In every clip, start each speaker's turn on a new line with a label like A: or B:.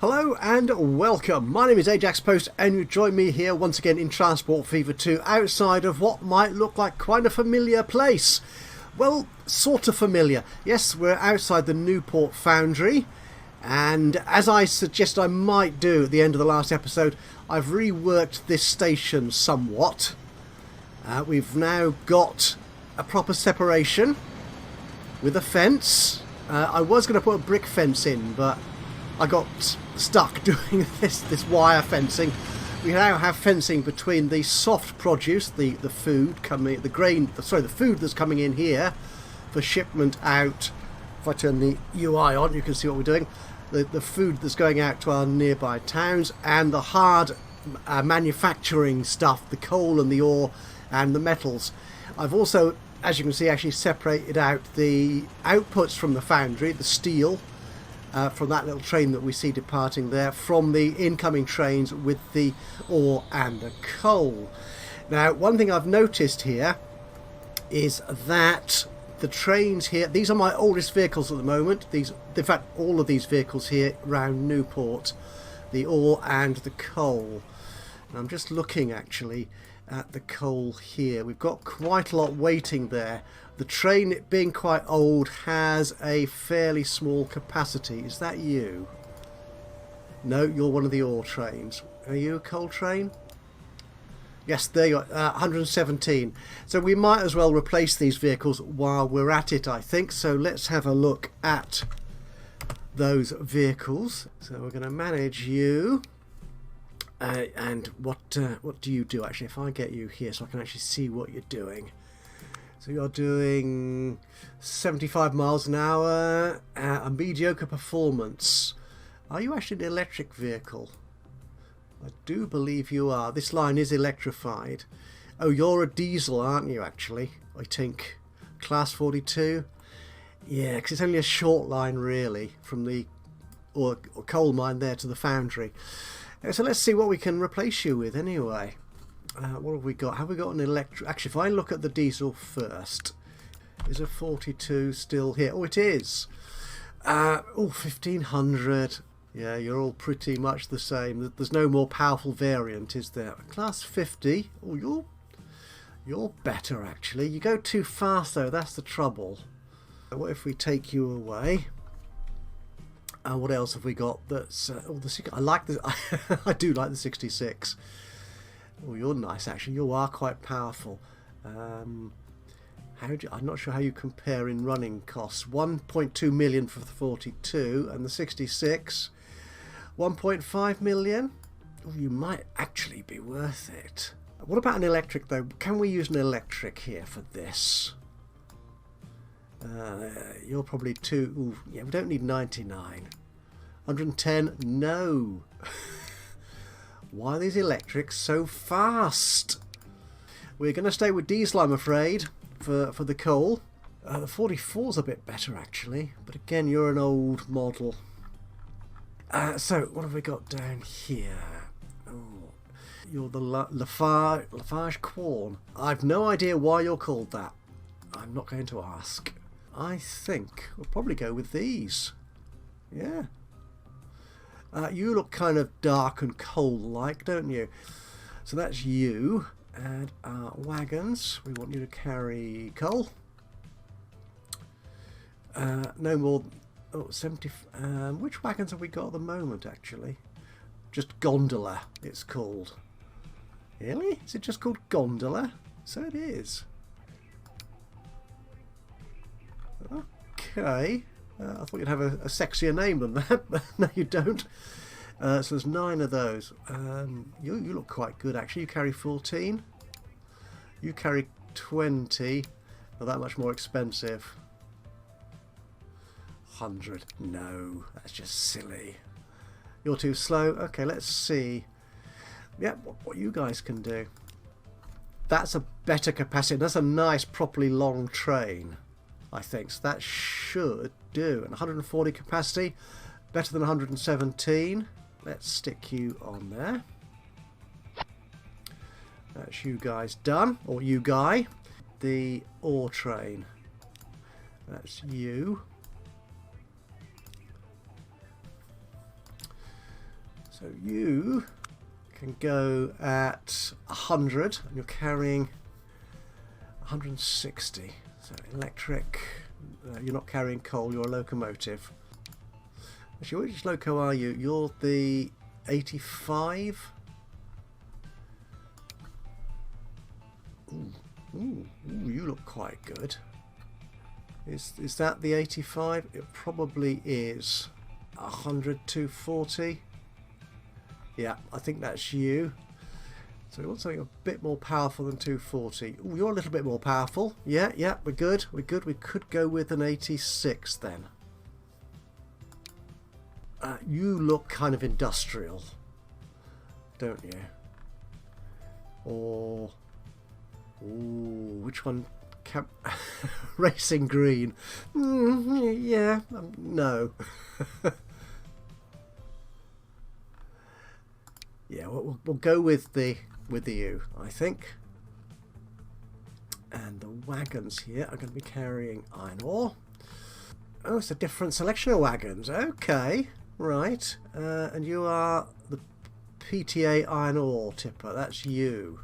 A: Hello and welcome. My name is Ajaxpost and you join me here once again in Transport Fever 2 outside of what might look like quite a familiar place. Well, sort of familiar. Yes, we're outside the Newport foundry, and as I suggested I might do at the end of the last episode, I've reworked this station somewhat. We've now got a proper separation with a fence. I was going to put a brick fence in, but I got stuck doing this wire fencing. We now have fencing between the soft produce, the food coming, the food that's coming in here for shipment out. If I turn the UI on, you can see what we're doing. The food that's going out to our nearby towns, and the hard manufacturing stuff, the coal and the ore and the metals. I've also, as you can see, actually separated out the outputs from the foundry, the steel, from that little train that we see departing there, from the incoming trains with the ore and the coal. Now, one thing I've noticed here is that the trains here, these are my oldest vehicles at the moment. In fact, all of these vehicles here around Newport, the ore and the coal. And I'm just looking actually at the coal here. We've got quite a lot waiting there. The train, it being quite old, has a fairly small capacity. Is that you? No, you're one of the ore trains. Are you a coal train? Yes, there you are, 117. So we might as well replace these vehicles while we're at it, I think. So let's have a look at those vehicles. So we're going to manage you. And what do you do, actually? If I get you here so I can actually see what you're doing. So you're doing 75 miles an hour, a mediocre performance. Are you actually an electric vehicle? I do believe you are. This line is electrified. Oh, you're a diesel, aren't you, actually? I think. Class 42? Yeah, because it's only a short line, really, from the or coal mine there to the foundry. So let's see what we can replace you with, anyway. What have we got? Have we got an electric? Actually, if I look at the diesel first, is a 42 still here? Oh, it is. 1500. Yeah, you're all pretty much the same. There's no more powerful variant, is there? Class 50. Oh, you're better, actually. You go too fast, though. That's the trouble. What if we take you away? What else have we got? That's I like the. I do like the 66. Oh, you're nice, actually. You are quite powerful. I'm not sure how you compare in running costs. 1.2 million for the 42, and the 66, 1.5 million. Oh, you might actually be worth it. What about an electric, though? Can we use an electric here for this? You're probably too. Ooh, yeah, we don't need 99. 110. No. Why are these electrics so fast? We're going to stay with diesel, I'm afraid, for the coal. The 44's a bit better, actually, but again, you're an old model. So what have we got down here? Oh, you're the Lafarge Quorn. I've no idea why you're called that. I'm not going to ask. I think we'll probably go with these. Yeah. You look kind of dark and coal-like, don't you? So that's you. And our wagons. We want you to carry coal. No more. Oh, 70. Which wagons have we got at the moment, actually? Just gondola, it's called. Really? Is it just called gondola? So it is. Okay. I thought you'd have a sexier name than that, but no, you don't. So there's 9 of those. You look quite good, actually. You carry 14. You carry 20. Not that much more expensive. 100. No, that's just silly. You're too slow. Okay, let's see. Yeah, what you guys can do. That's a better capacity. That's a nice, properly long train, I think. So that should do. And 140 capacity, better than 117. Let's stick you on there. That's you guys done, or you guy. The ore train. That's you. So you can go at 100 and you're carrying 160. So electric, you're not carrying coal, you're a locomotive. Actually, which loco are you? You're the 85? Ooh, you look quite good. Is that the 85? It probably is. 100, 240. Yeah, I think that's you. So we want something a bit more powerful than 240. Ooh, you're a little bit more powerful. Yeah, we're good. We're good. We could go with an 86 then. You look kind of industrial, don't you? Or... ooh, which one? Racing green. Yeah, no. Yeah, we'll go with the U, I think. And the wagons here are going to be carrying iron ore. Oh, it's a different selection of wagons. Okay, right. And you are the PTA iron ore tipper. That's you.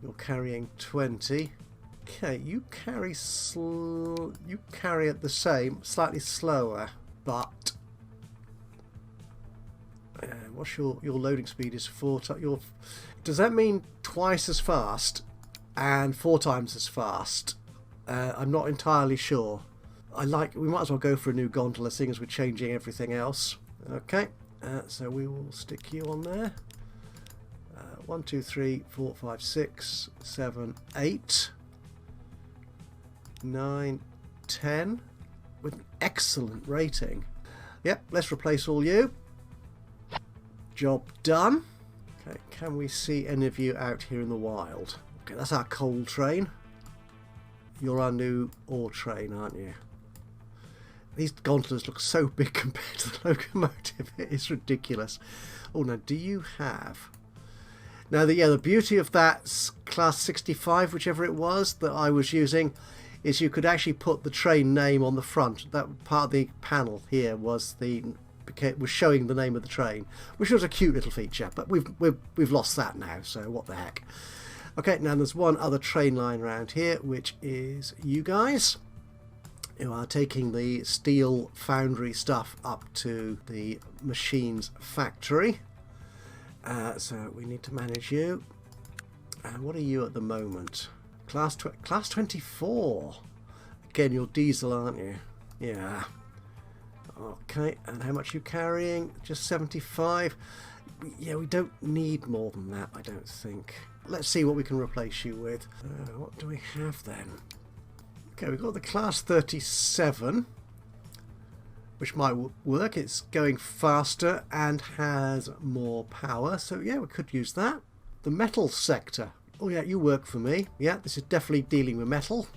A: You're carrying 20. Okay, you carry it the same, slightly slower, but what's your loading speed is 4 times. Does that mean twice as fast and 4 times as fast? I'm not entirely sure. We might as well go for a new gondola, seeing as we're changing everything else. Okay, so we will stick you on there. 1, 2, 3, 4, 5, 6, 7, 8, 9, 10 with an excellent rating. Yep, let's replace all you. Job done. Okay, can we see any of you out here in the wild? Okay, that's our coal train. You're our new ore train, aren't you? These gondolas look so big compared to the locomotive. It is ridiculous. Oh, now do you have... Now, the beauty of that class 65, whichever it was that I was using, is you could actually put the train name on the front. That part of the panel here was showing the name of the train, which was a cute little feature. But we've lost that now, so what the heck. Okay, now there's one other train line around here, which is you guys, who are taking the steel foundry stuff up to the machines factory. So we need to manage you. And what are you at the moment? Class 24. Again, you're diesel, aren't you? Yeah. Okay, and how much are you carrying? Just 75. Yeah, we don't need more than that, I don't think. Let's see what we can replace you with. What do we have then? Okay, we've got the class 37, which might work. It's going faster and has more power, so yeah, we could use that. The metal sector. Oh yeah, you work for me. Yeah, this is definitely dealing with metal.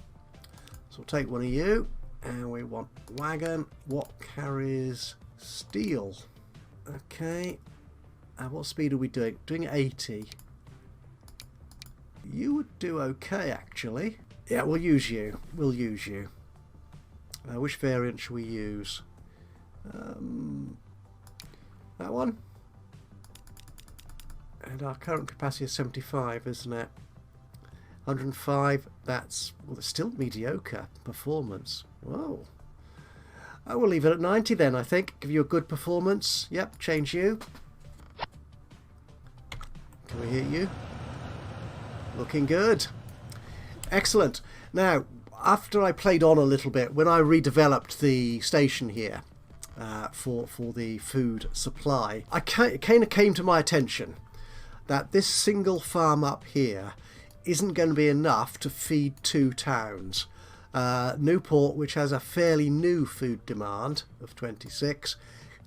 A: So we'll take one of you, and we want wagon. What carries steel? Okay. What speed are we doing? Doing 80. You would do okay, actually. Yeah, we'll use you. We'll use you. Which variant should we use? That one. And our current capacity is 75, isn't it? 105. That's, well, it's still mediocre performance. Whoa. I will leave it at 90 then, I think. Give you a good performance. Yep, change you. Can we hear you? Looking good. Excellent. Now, after I played on a little bit, when I redeveloped the station here for the food supply, it kind of came to my attention that this single farm up here isn't going to be enough to feed 2 towns. Newport, which has a fairly new food demand of 26,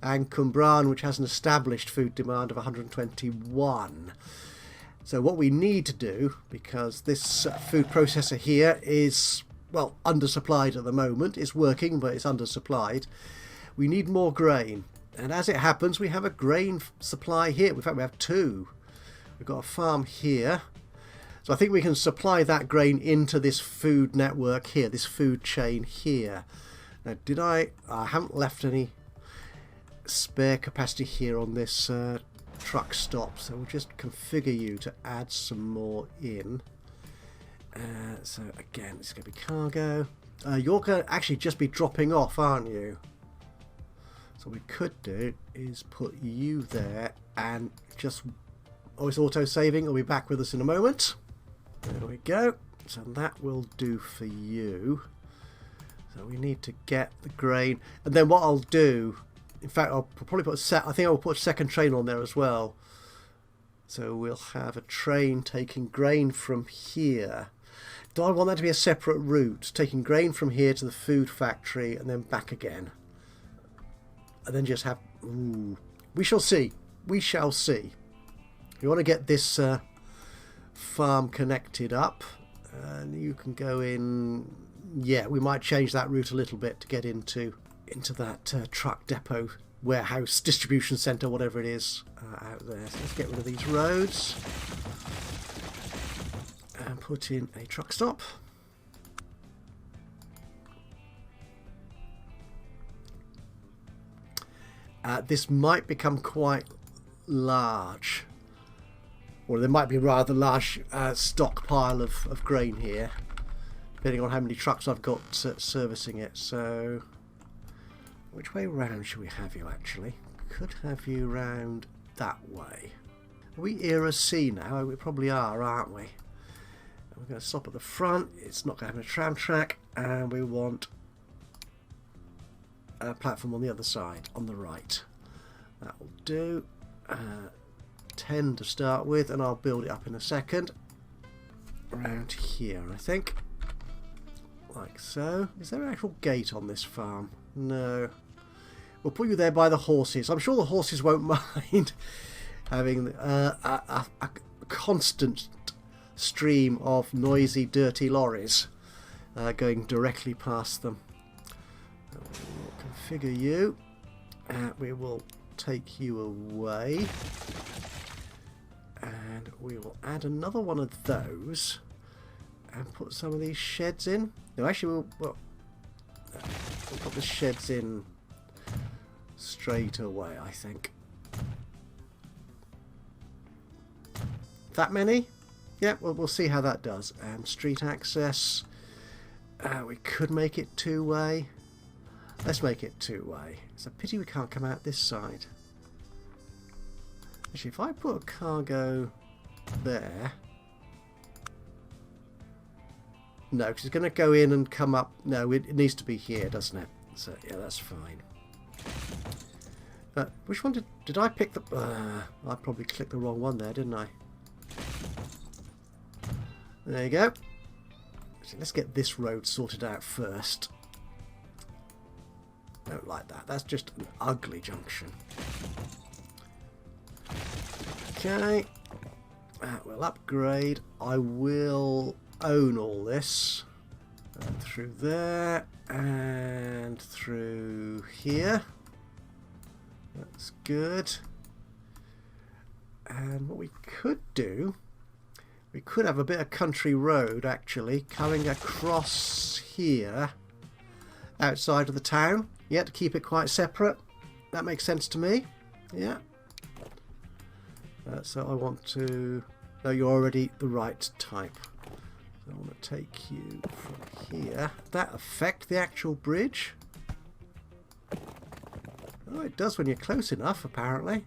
A: and Cwmbran, which has an established food demand of 121. So what we need to do, because this food processor here is, well, undersupplied at the moment, it's working but it's undersupplied, we need more grain. And as it happens, we have a grain supply here. In fact, we have 2. We've got a farm here. So I think we can supply that grain into this food network here, this food chain here. Now, I haven't left any... spare capacity here on this truck stop, so we'll just configure you to add some more in. So again, it's going to be cargo. You're going to actually just be dropping off, aren't you? So what we could do is put you there and just... Oh, it's auto-saving. I'll be back with us in a moment. There we go. So that will do for you. So we need to get the grain. And then what I'll do... In fact, I'll probably put I think I'll put a second train on there as well. So we'll have a train taking grain from here. Do I want that to be a separate route? Taking grain from here to the food factory and then back again. And then just have... Ooh, we shall see. We shall see. You want to get this farm connected up. And you can go in... Yeah, we might change that route a little bit to get into that truck depot, warehouse, distribution centre, whatever it is out there. So let's get rid of these roads. And put in a truck stop. This might become quite large, or there might be a rather large stockpile of grain here, depending on how many trucks I've got servicing it. So which way round should we have you actually? Could have you round that way. Are we Era C now? We probably are, aren't we? We're going to stop at the front. It's not going to have a tram track, and we want a platform on the other side, on the right. That will do. 10 to start with, and I'll build it up in a second. Around here, I think. Like so. Is there an actual gate on this farm? No. We'll put you there by the horses. I'm sure the horses won't mind having a constant stream of noisy, dirty lorries going directly past them. We'll configure you. We will take you away. And we will add another one of those and put some of these sheds in. No, actually, we'll put the sheds in straight away, I think. That many? Yeah, well, we'll see how that does. And street access. We could make it two-way. Let's make it two-way. It's a pity we can't come out this side. Actually, if I put a cargo there... No, because it's going to go in and come up... No, it needs to be here, doesn't it? So, yeah, that's fine. Which one did I pick the... I probably clicked the wrong one there, didn't I? There you go. So let's get this road sorted out first. Don't like that. That's just an ugly junction. Okay. We'll upgrade. I will own all this. And through there. And through here. That's good. And what we could do... We could have a bit of country road, actually, coming across here, outside of the town. Yeah, to keep it quite separate. That makes sense to me. Yeah. So I want to... No, you're already the right type. So I want to take you from here. Does that affect the actual bridge? Oh, it does when you're close enough, apparently.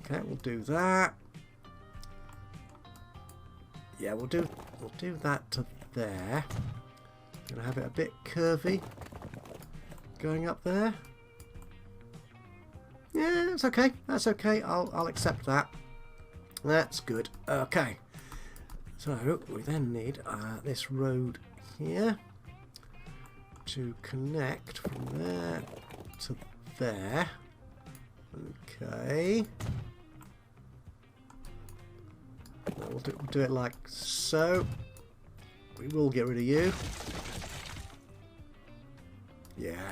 A: Okay, we'll do that. Yeah, we'll do that to there. Gonna have it a bit curvy going up there. Yeah, it's okay. That's okay. I'll accept that. That's good. Okay. So we then need this road here to connect from there to there. Okay. We'll do it like so. We will get rid of you. Yeah.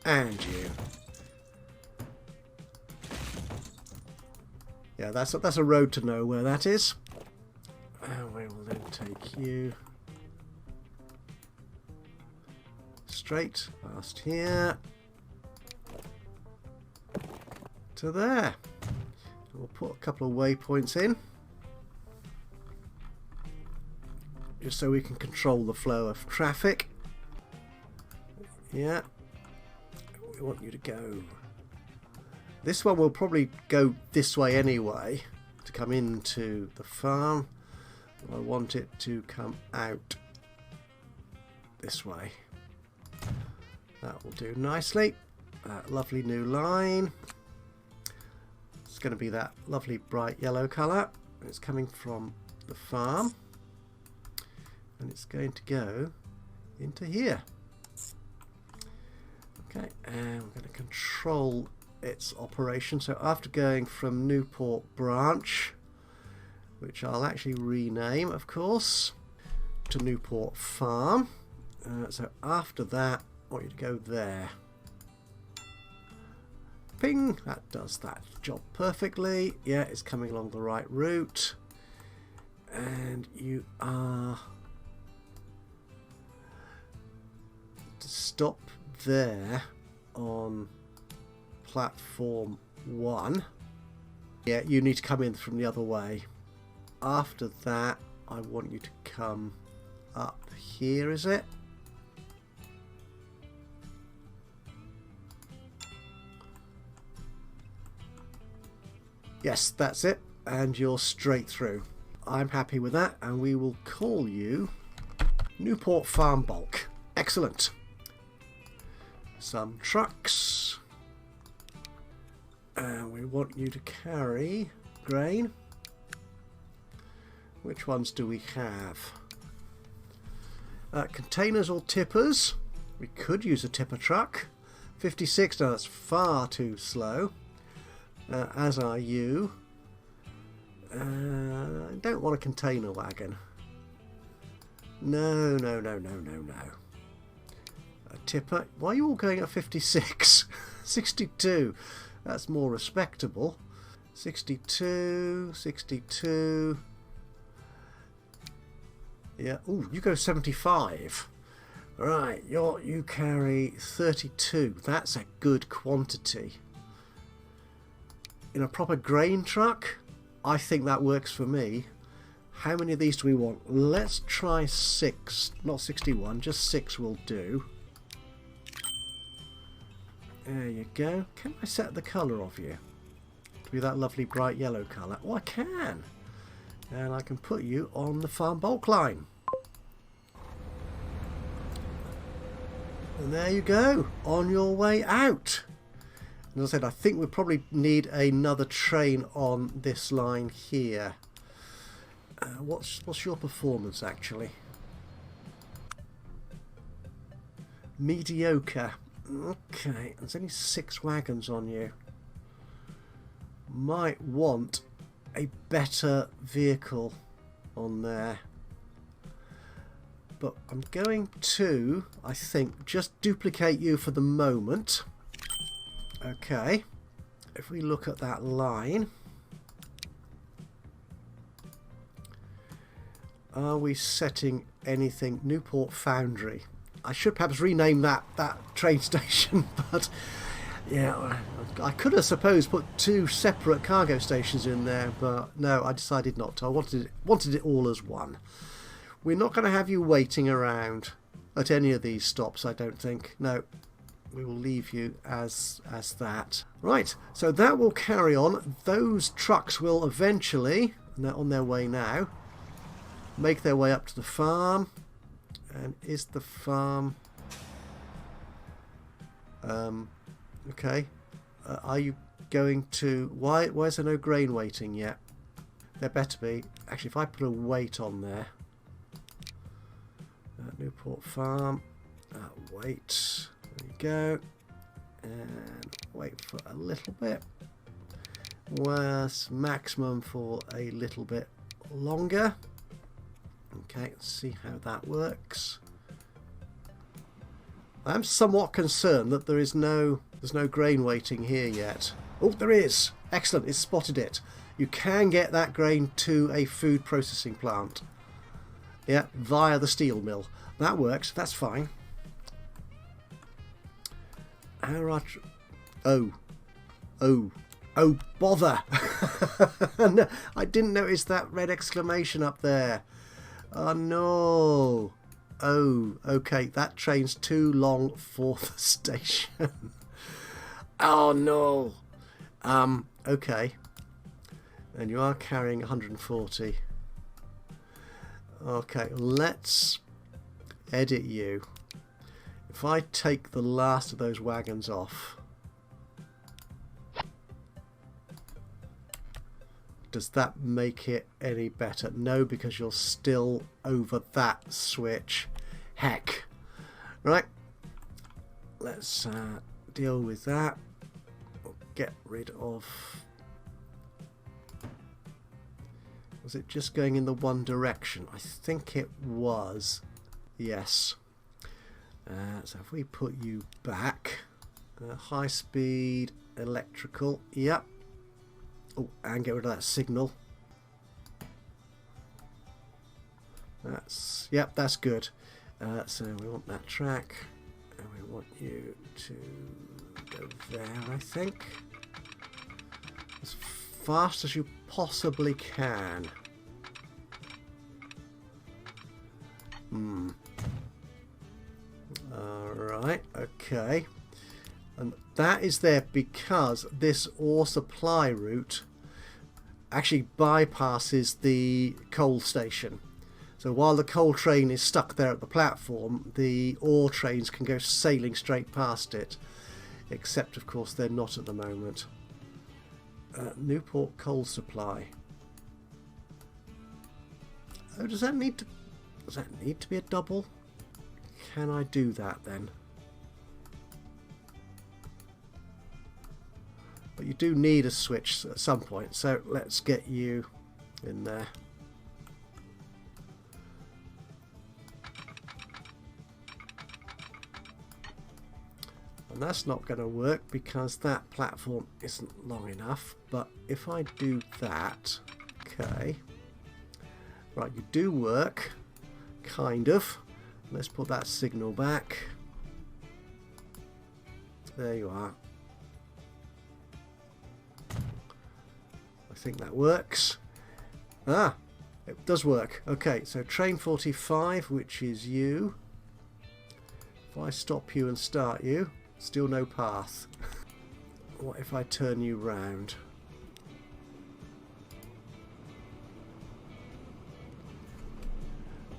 A: And you. Yeah, that's a road to nowhere, that is. And we will then take you straight past here. to there. We'll put a couple of waypoints in, just so we can control the flow of traffic. Yeah, we want you to go. This one will probably go this way anyway to come into the farm. I want it to come out this way. That will do nicely. That lovely new line. It's going to be that lovely bright yellow colour. It's coming from the farm. And it's going to go into here. Okay, and we're going to control its operation. So after going from Newport branch, which I'll actually rename, of course, to Newport farm. So after that, I want you to go there. Ping! That does that job perfectly. Yeah, it's coming along the right route. And you are to stop there on platform 1. Yeah, you need to come in from the other way. After that, I want you to come up here, is it? Yes, that's it. And you're straight through. I'm happy with that, and we will call you Newport Farm Bulk. Excellent. Some trucks. And we want you to carry grain. Which ones do we have? Containers or tippers? We could use a tipper truck. 56, no, that's far too slow. As are you. I don't want a container wagon. No. A tipper. Why are you all going at 56? 62. That's more respectable. 62. Yeah. Ooh, you go 75. Right. You carry 32. That's a good quantity. In a proper grain truck, I think that works for me. How many of these do we want? Let's try 6, not 61, just 6 will do. There you go. Can I set the colour of you to be that lovely bright yellow colour? Oh, I can. And I can put you on the farm bulk line. And there you go, on your way out. And as I said, I think we probably need another train on this line here. What's your performance actually? Mediocre. Okay, there's only 6 wagons on you. Might want a better vehicle on there. But I'm going to, I think, just duplicate you for the moment. Okay, if we look at that line, are we setting anything? Newport Foundry. I should perhaps rename that train station, but yeah, I could, I suppose, put 2 separate cargo stations in there, but no, I decided not to. I wanted it all as one. We're not going to have you waiting around at any of these stops, I don't think. No. We will leave you as that. Right, so that will carry on. Those trucks will eventually, and they're on their way now, make their way up to the farm. And is the farm... okay. Are you going to... Why is there no grain waiting yet? There better be. Actually, if I put a weight on there... Newport Farm. Wait... There you go, and wait for a little bit. Where's maximum for a little bit longer? Okay, let's see how that works. I'm somewhat concerned that there's no grain waiting here yet. Oh, there is. Excellent, it's spotted it. You can get that grain to a food processing plant. Yeah, via the steel mill. That works. That's fine. Oh. Oh, bother! No, I didn't notice that red exclamation up there. Oh, no. Oh, okay. That train's too long for the station. Oh, no. Okay. And you are carrying 140. Okay, let's edit you. If I take the last of those wagons off, does that make it any better? No, because you're still over that switch. Heck. Right. Let's deal with that. We'll get rid of... Was it just going in the one direction? I think it was. Yes. So if we put you back, high speed, electrical, yep. Oh, and get rid of that signal. Yep, that's good. So we want that track, and we want you to go there, I think. As fast as you possibly can. Alright, okay. And that is there because this ore supply route actually bypasses the coal station. So while the coal train is stuck there at the platform, the ore trains can go sailing straight past it. Except, of course, they're not at the moment. Newport coal supply. Oh, does that need to be a double? Can I do that then? But you do need a switch at some point, so let's get you in there. And that's not going to work because that platform isn't long enough. But if I do that, okay. Right, you do work, kind of. Let's put that signal back. There you are. I think that works. Ah, it does work. Okay, so train 45, which is you. If I stop you and start you, still no path. What if I turn you round?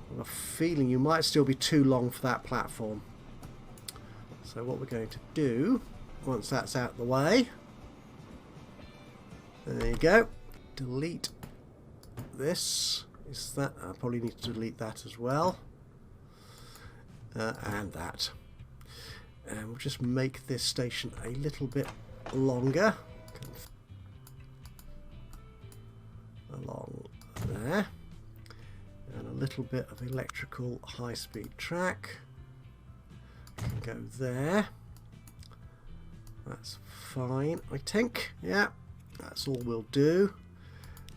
A: I have a feeling you might still be too long for that platform. So what we're going to do, once that's out of the way, there you go. Delete this. Is that? I probably need to delete that as well. And that. And we'll just make this station a little bit longer. Along there. And a little bit of electrical high-speed track. Can go there. That's fine, I think. Yeah. That's all we'll do.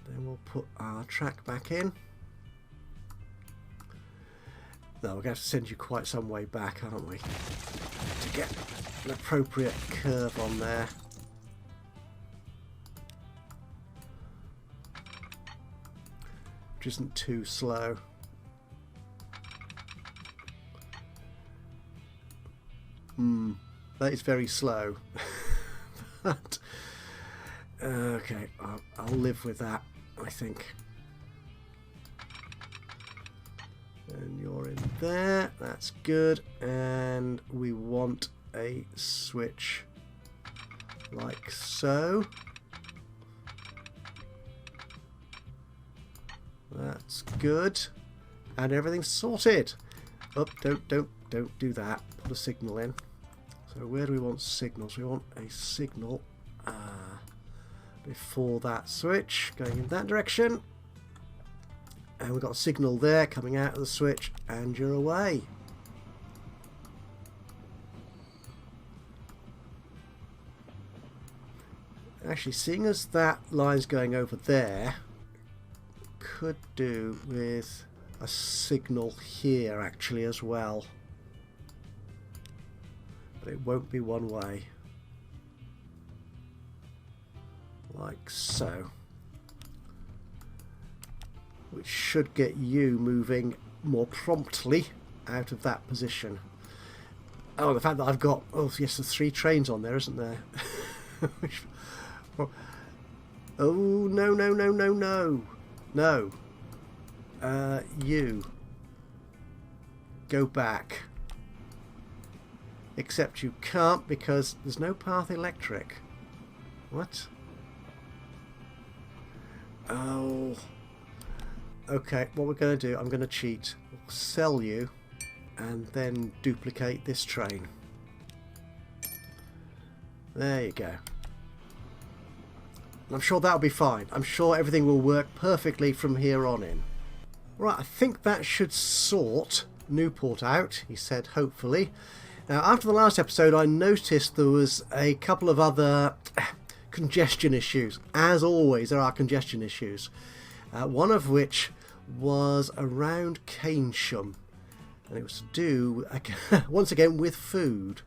A: Then we'll put our track back in. No, we're going to have to send you quite some way back, aren't we? To get an appropriate curve on there. Which isn't too slow. That is very slow. But okay, I'll live with that, I think. And you're in there, that's good. And we want a switch like so. That's good. And everything's sorted. Oh, don't do that. Put a signal in. So where do we want signals? We want a signal before that switch, going in that direction. And we've got a signal there coming out of the switch, and you're away. Actually, seeing as that line's going over there, could do with a signal here actually as well. But it won't be one way. like so, which should get you moving more promptly out of that position. Oh, the fact that I've got, oh yes, there's 3 trains on there, isn't there? Oh, no, no, no, no, no. No. You. Go back. Except you can't because there's no path electric. What? Oh. Okay, what we're going to do, I'm going to cheat. We'll sell you and then duplicate this train. There you go. I'm sure that'll be fine. I'm sure everything will work perfectly from here on in. Right, I think that should sort Newport out, he said, hopefully. Now, after the last episode, I noticed there was a couple of other congestion issues. As always, there are congestion issues. One of which was around Keynsham. And it was to do, once again, with food.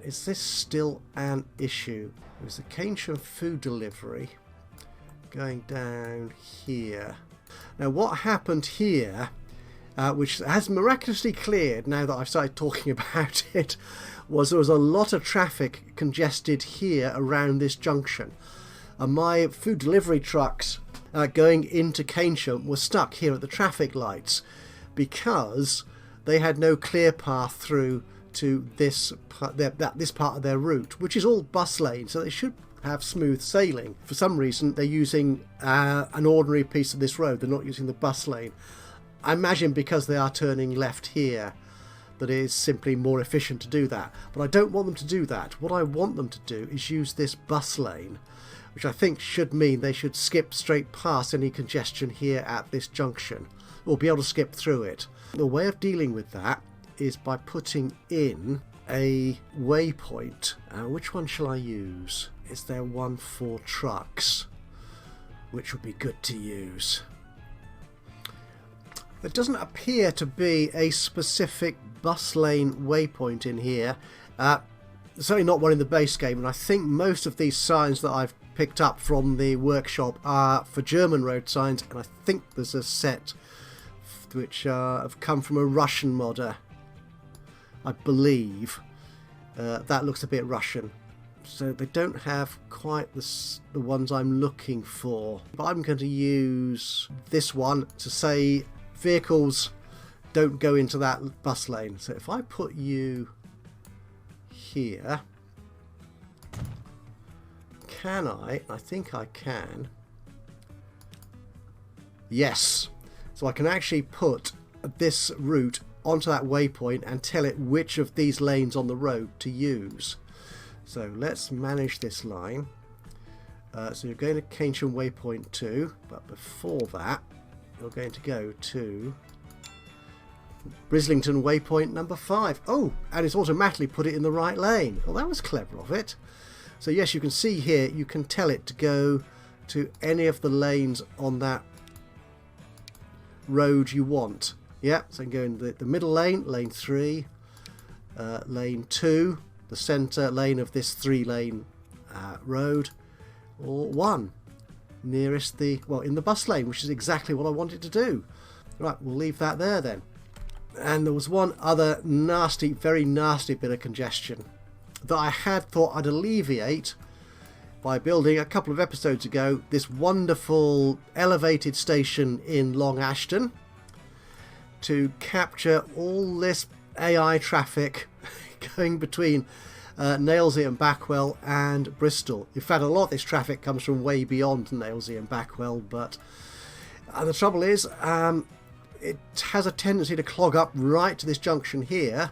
A: Is this still an issue? It was the Keynsham food delivery going down here. Now what happened here, which has miraculously cleared now that I've started talking about it, was there was a lot of traffic congested here around this junction. And my food delivery trucks going into Keynsham were stuck here at the traffic lights because they had no clear path through to this part of their route, which is all bus lane, so they should have smooth sailing. For some reason they're using an ordinary piece of this road, they're not using the bus lane. I imagine because they are turning left here that it is simply more efficient to do that, but I don't want them to do that. What I want them to do is use this bus lane, which I think should mean they should skip straight past any congestion here at this junction, or be able to skip through it. The way of dealing with that is by putting in a waypoint. Which one shall I use? Is there one for trucks? Which would be good to use? There doesn't appear to be a specific bus lane waypoint in here. Certainly not one in the base game, and I think most of these signs that I've picked up from the workshop are for German road signs, and I think there's a set which have come from a Russian modder, I believe. That looks a bit Russian, so they don't have quite the ones I'm looking for. But I'm going to use this one to say vehicles don't go into that bus lane. So if I put you here, can I? I think I can. Yes. So I can actually put this route onto that waypoint and tell it which of these lanes on the road to use. So let's manage this line. So you're going to Keynsham waypoint 2, but before that you're going to go to Brislington waypoint number 5. Oh, and it's automatically put it in the right lane. Well, that was clever of it. So yes, you can see here, you can tell it to go to any of the lanes on that road you want. Yeah, so I can go in the middle lane, lane 3, lane 2, the centre lane of this 3-lane road, or 1 nearest in the bus lane, which is exactly what I wanted to do. Right, we'll leave that there then. And there was one other nasty, very nasty bit of congestion that I had thought I'd alleviate by building a couple of episodes ago this wonderful elevated station in Long Ashton to capture all this AI traffic going between Nailsea and Backwell and Bristol. In fact, a lot of this traffic comes from way beyond Nailsea and Backwell, but the trouble is it has a tendency to clog up right to this junction here,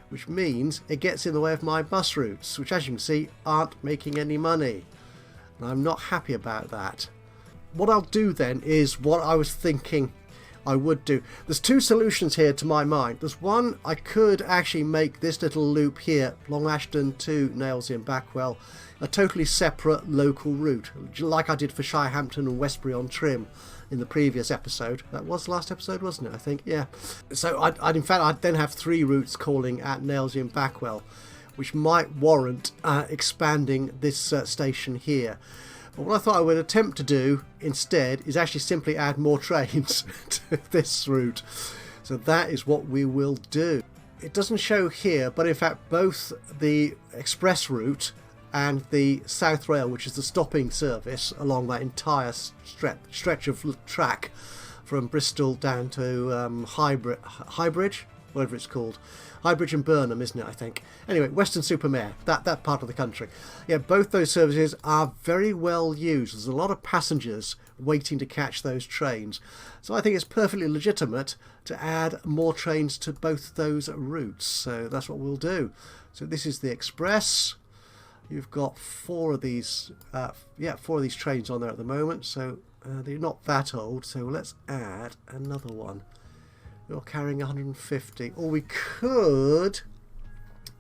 A: which means it gets in the way of my bus routes, which as you can see aren't making any money. And I'm not happy about that. What I'll do then is what I was thinking I would do. There's 2 solutions here to my mind. There's one, I could actually make this little loop here, Long Ashton to Nailsea and Backwell, a totally separate local route, like I did for Shirehampton and Westbury-on-Trim in the previous episode. That was the last episode, wasn't it? I think, yeah. So I'd in fact, I'd then have 3 routes calling at Nailsea and Backwell. which might warrant expanding this station here. But what I thought I would attempt to do instead is actually simply add more trains to this route. So that is what we will do. It doesn't show here, but in fact both the express route and the South Rail, which is the stopping service along that entire stretch of track from Bristol down to Highbridge, whatever it's called. Highbridge and Burnham, isn't it, I think? Anyway, weston-super-mare, that part of the country. Yeah, both those services are very well used. There's a lot of passengers waiting to catch those trains. So I think it's perfectly legitimate to add more trains to both those routes. So that's what we'll do. So this is the express. You've got four of these trains on there at the moment. So they're not that old. So let's add another one. You're carrying 150, or we could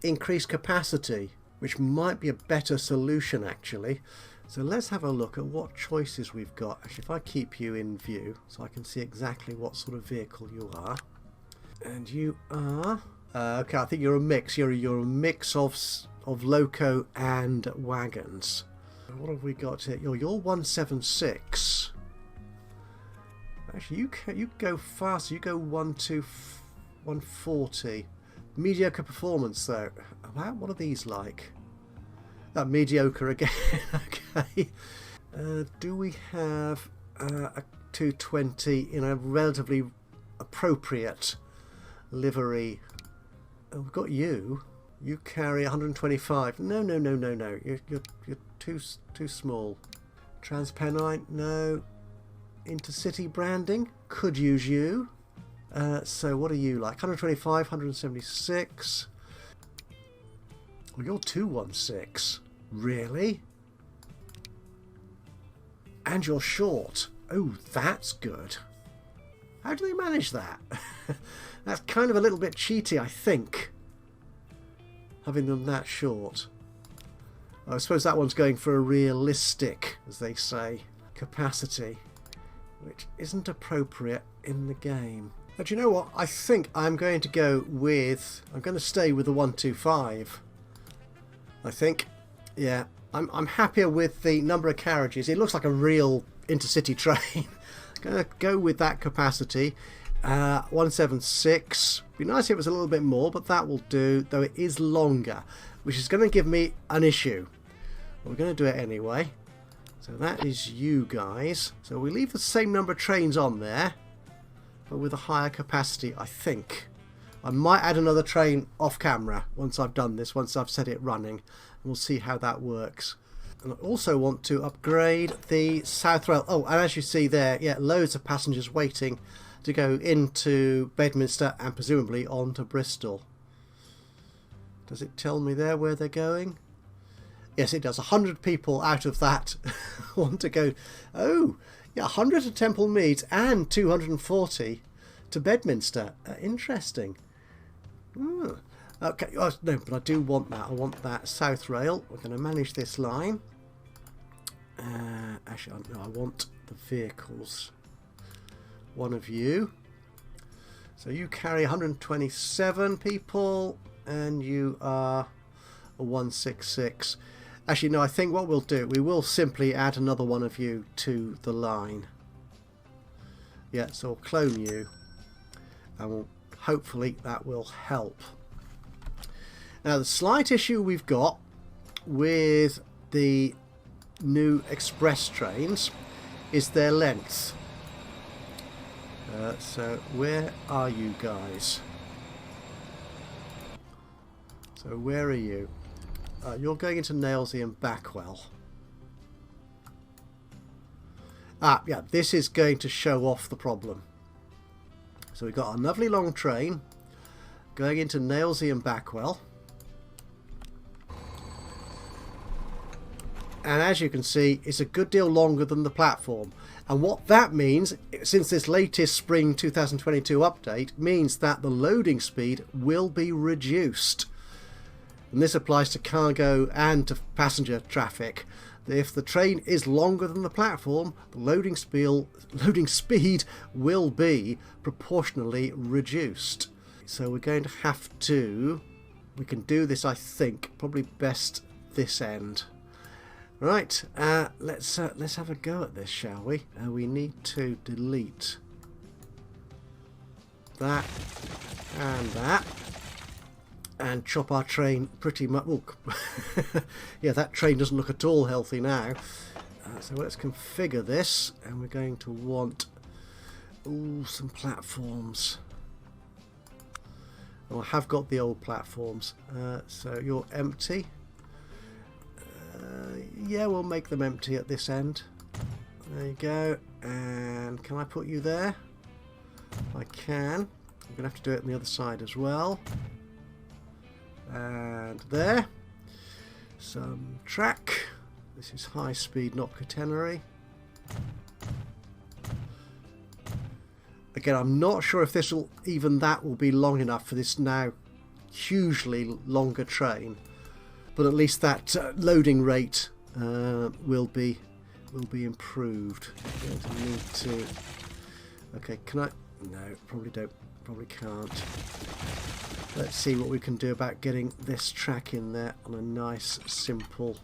A: increase capacity, which might be a better solution actually. So let's have a look at what choices we've got. Actually, if I keep you in view so I can see exactly what sort of vehicle you are. And you are okay, I think you're a mix. You're a mix of loco and wagons. What have we got here? You're 176. Actually, you go faster. You go 140. Mediocre performance though. Wow, what are these like? That mediocre again. Okay. Do we have a 220 in a relatively appropriate livery? Oh, we've got you. You carry 125. No. You're too small. Transpennine. No. Intercity branding, could use you. So what are you like? 125, 176. Well, you're 216. Really? And you're short. Oh, that's good. How do they manage that? That's kind of a little bit cheaty, I think, having them that short. I suppose that one's going for a realistic, as they say, capacity, which isn't appropriate in the game. But you know what? I think I'm going to stay with the 125. I think. Yeah. I'm happier with the number of carriages. It looks like a real intercity train. Gonna go with that capacity. 176. Be nice if it was a little bit more, but that will do, though it is longer, which is going to give me an issue. But we're going to do it anyway. So that is you guys. So we leave the same number of trains on there, but with a higher capacity, I think. I might add another train off camera once I've done this, once I've set it running. And we'll see how that works. And I also want to upgrade the South Rail. Oh, and as you see there, yeah, loads of passengers waiting to go into Bedminster and presumably on to Bristol. Does it tell me there where they're going? Yes, it does. 100 people out of that want to go. Oh, yeah, 100 to Temple Meads and 240 to Bedminster. Interesting. Okay. Oh, no, but I do want that. I want that South Rail. We're going to manage this line. Actually, no, I want the vehicles. One of you. So you carry 127 people, and you are a 166. Actually, no, I think what we'll do, we will simply add another one of you to the line. Yeah, so we'll clone you, and hopefully that will help. Now, the slight issue we've got with the new express trains is their length. So where are you guys? So where are you? You're going into Nailsea and Backwell. Yeah, this is going to show off the problem. So we've got a lovely long train going into Nailsea and Backwell. And as you can see, it's a good deal longer than the platform. And what that means, since this latest spring 2022 update, means that the loading speed will be reduced. And this applies to cargo and to passenger traffic. If the train is longer than the platform, the loading speed will be proportionally reduced. So we're going to have to we can do this, I think, probably best this end. Right, let's have a go at this, shall we? We need to delete that and that, and chop our train pretty much. Yeah, that train doesn't look at all healthy now. So let's configure this, and we're going to want some platforms. Oh, I have got the old platforms, so you're empty. Yeah, we'll make them empty at this end. There you go. And can I put you there? I can. I'm going to have to do it on the other side as well. And there. Some track. This is high speed, not catenary. Again, I'm not sure if this will, even that will be long enough for this now hugely longer train. But at least that loading rate will be improved. I'm going to need to. Okay, can I? No, probably don't. Probably can't. Let's see what we can do about getting this track in there on a nice, simple,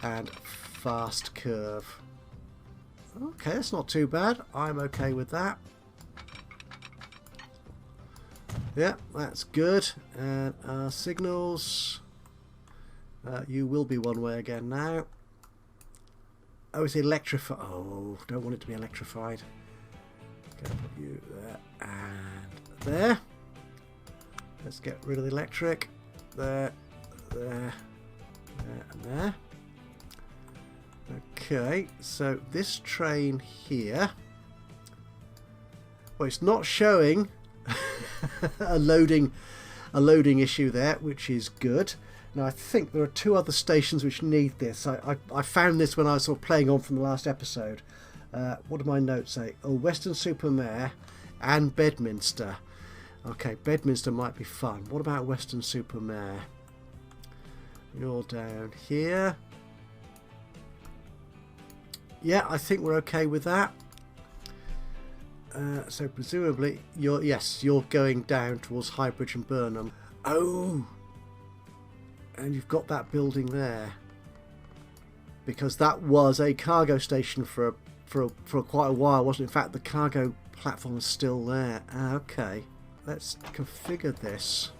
A: and fast curve. Okay, that's not too bad. I'm okay with that. Yeah, that's good. And our signals. You will be one way again now. Oh, it's electrified. Oh, don't want it to be electrified. Okay, put you there and there. Let's get rid of the electric. There, there, there, and there. Okay, so this train here. Well, it's not showing a loading issue there, which is good. Now I think there are two other stations which need this. I found this when I was sort of playing on from the last episode. What do my notes say? Oh, Weston-super-Mare and Bedminster. Okay, Bedminster might be fun. What about Weston-super-Mare? You're down here. Yeah, I think we're okay with that. So presumably you're going down towards Highbridge and Burnham. Oh, and you've got that building there because that was a cargo station for quite a while, wasn't it? In fact, the cargo platform is still there. Okay, let's configure this.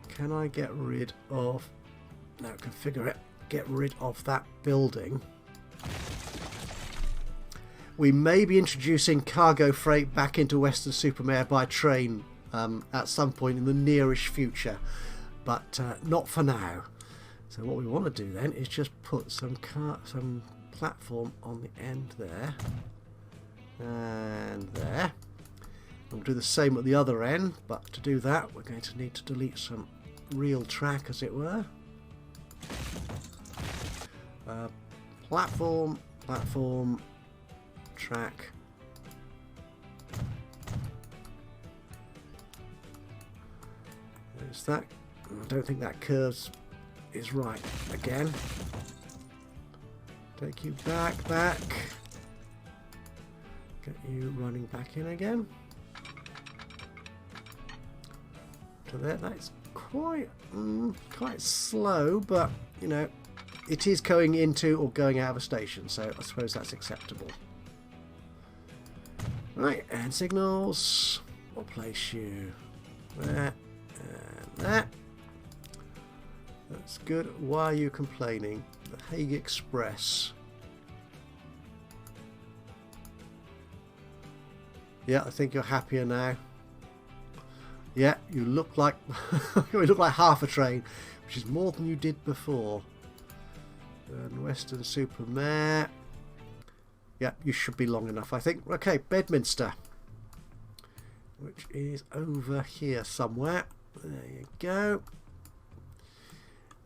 A: Can I get rid of? No, configure it. Get rid of that building. We may be introducing cargo freight back into Weston-super-Mare by train at some point in the nearish future, but not for now. So what we want to do then is just put some platform on the end there and there. We'll do the same at the other end, but to do that we're going to need to delete some real track, as it were. Platform, track. There's that. I don't think that curve is right again. Take you back. Get you running back in again. To there. That's quite slow, but you know, it is going into or going out of a station, so I suppose that's acceptable. Right, and signals. We'll place you there and there. That's good. Why are you complaining? The Hague Express. Yeah, I think you're happier now. Yeah, you look like you look like half a train, which is more than you did before. And Weston-super-Mare. Yeah, you should be long enough, I think. Okay, Bedminster, which is over here somewhere. There you go.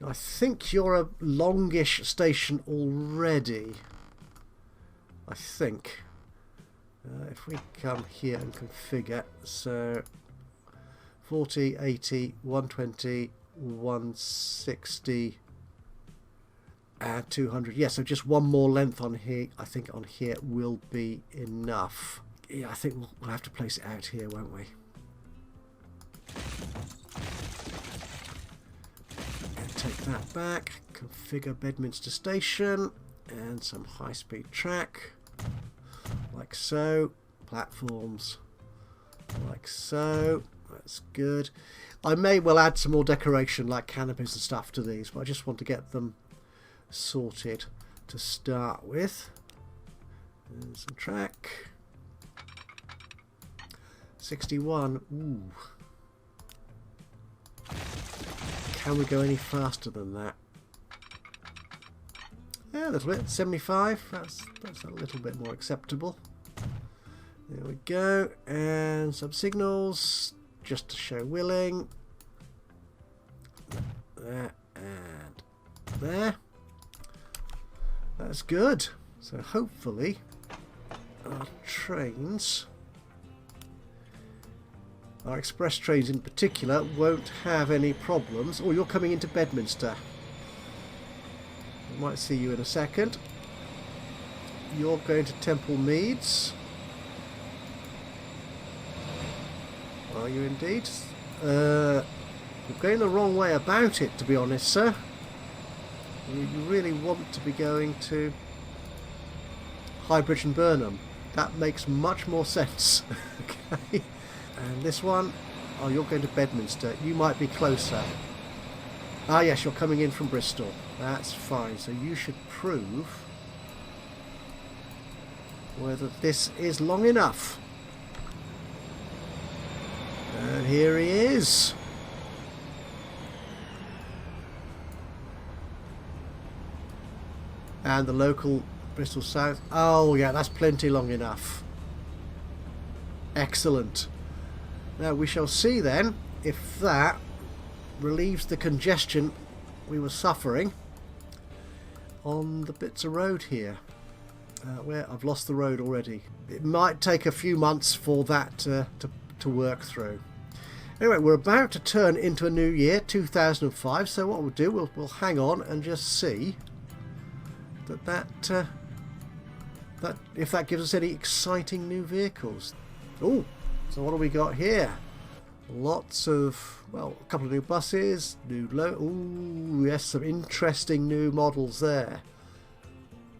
A: Now, I think you're a longish station already. I think. If we come here and configure, so 40, 80, 120, 160 and 200. Yeah, so just one more length on here. I think on here will be enough. Yeah, I think we'll have to place it out here, won't we? that back. Configure Bedminster Station and some high-speed track, like so. Platforms, like so. That's good. I may well add some more decoration like canopies and stuff to these, but I just want to get them sorted to start with. And some track. 61. Ooh. Can we go any faster than that? Yeah, a little bit. 75. That's a little bit more acceptable. There we go. And some signals just to show willing. There and there. That's good. So hopefully our trains, our express trains in particular, won't have any problems. Oh, you're coming into Bedminster. I might see you in a second. You're going to Temple Meads. Are you indeed? You're going the wrong way about it, to be honest, sir. You really want to be going to Highbridge and Burnham. That makes much more sense. Okay. And this one, oh, you're going to Bedminster. You might be closer. Ah, yes, you're coming in from Bristol. That's fine. So you should prove whether this is long enough. And here he is. And the local Bristol South. Oh, yeah, that's plenty long enough. Excellent. Now we shall see then if that relieves the congestion we were suffering on the bits of road here. Where I've lost the road already. It might take a few months for that to work through. Anyway, we're about to turn into a new year, 2005. So what we'll do, we'll hang on and just see that if that gives us any exciting new vehicles. Oh, so what have we got here? Lots of, well, a couple of new buses, ooh, yes, some interesting new models there.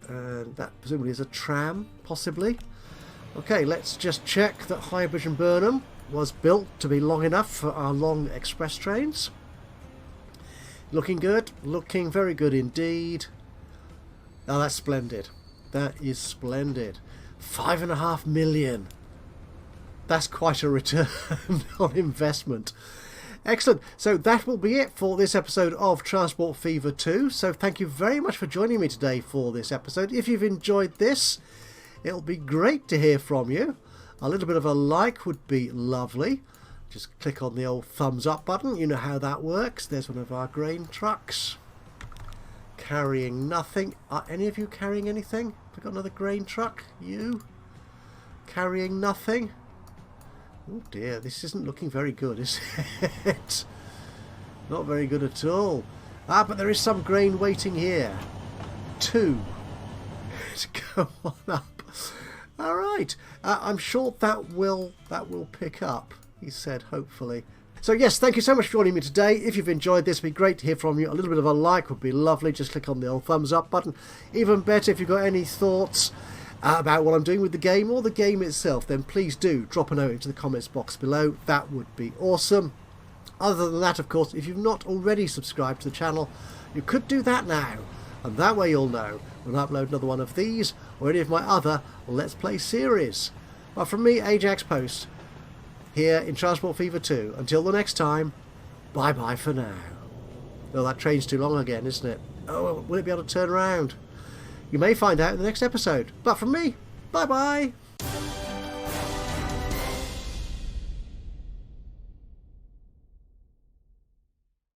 A: And that presumably is a tram, possibly. Okay, let's just check that Highbridge and Burnham was built to be long enough for our long express trains. Looking good, looking very good indeed. Oh, that's splendid. That is splendid. 5.5 million. That's quite a return on investment. Excellent. So that will be it for this episode of Transport Fever 2. So thank you very much for joining me today for this episode. If you've enjoyed this, it'll be great to hear from you. A little bit of a like would be lovely. Just click on the old thumbs up button. You know how that works. There's one of our grain trucks. Carrying nothing. Are any of you carrying anything? Have we got another grain truck? You? Carrying nothing? Oh dear, this isn't looking very good, is it? Not very good at all. Ah, but there is some grain waiting here. 2. To go on up. All right. I'm sure that will pick up, he said, hopefully. So yes, thank you so much for joining me today. If you've enjoyed this, it'd be great to hear from you. A little bit of a like would be lovely. Just click on the old thumbs up button. Even better, if you've got any thoughts about what I'm doing with the game or the game itself, then please do drop a note into the comments box below. That would be awesome. Other than that, of course, if you've not already subscribed to the channel, you could do that now. And that way you'll know when I upload another one of these or any of my other Let's Play series. But from me, Ajaxpost, here in Transport Fever 2. Until the next time, bye-bye for now. Oh, that train's too long again, isn't it? Oh, will it be able to turn around? You may find out in the next episode. But from me, bye-bye.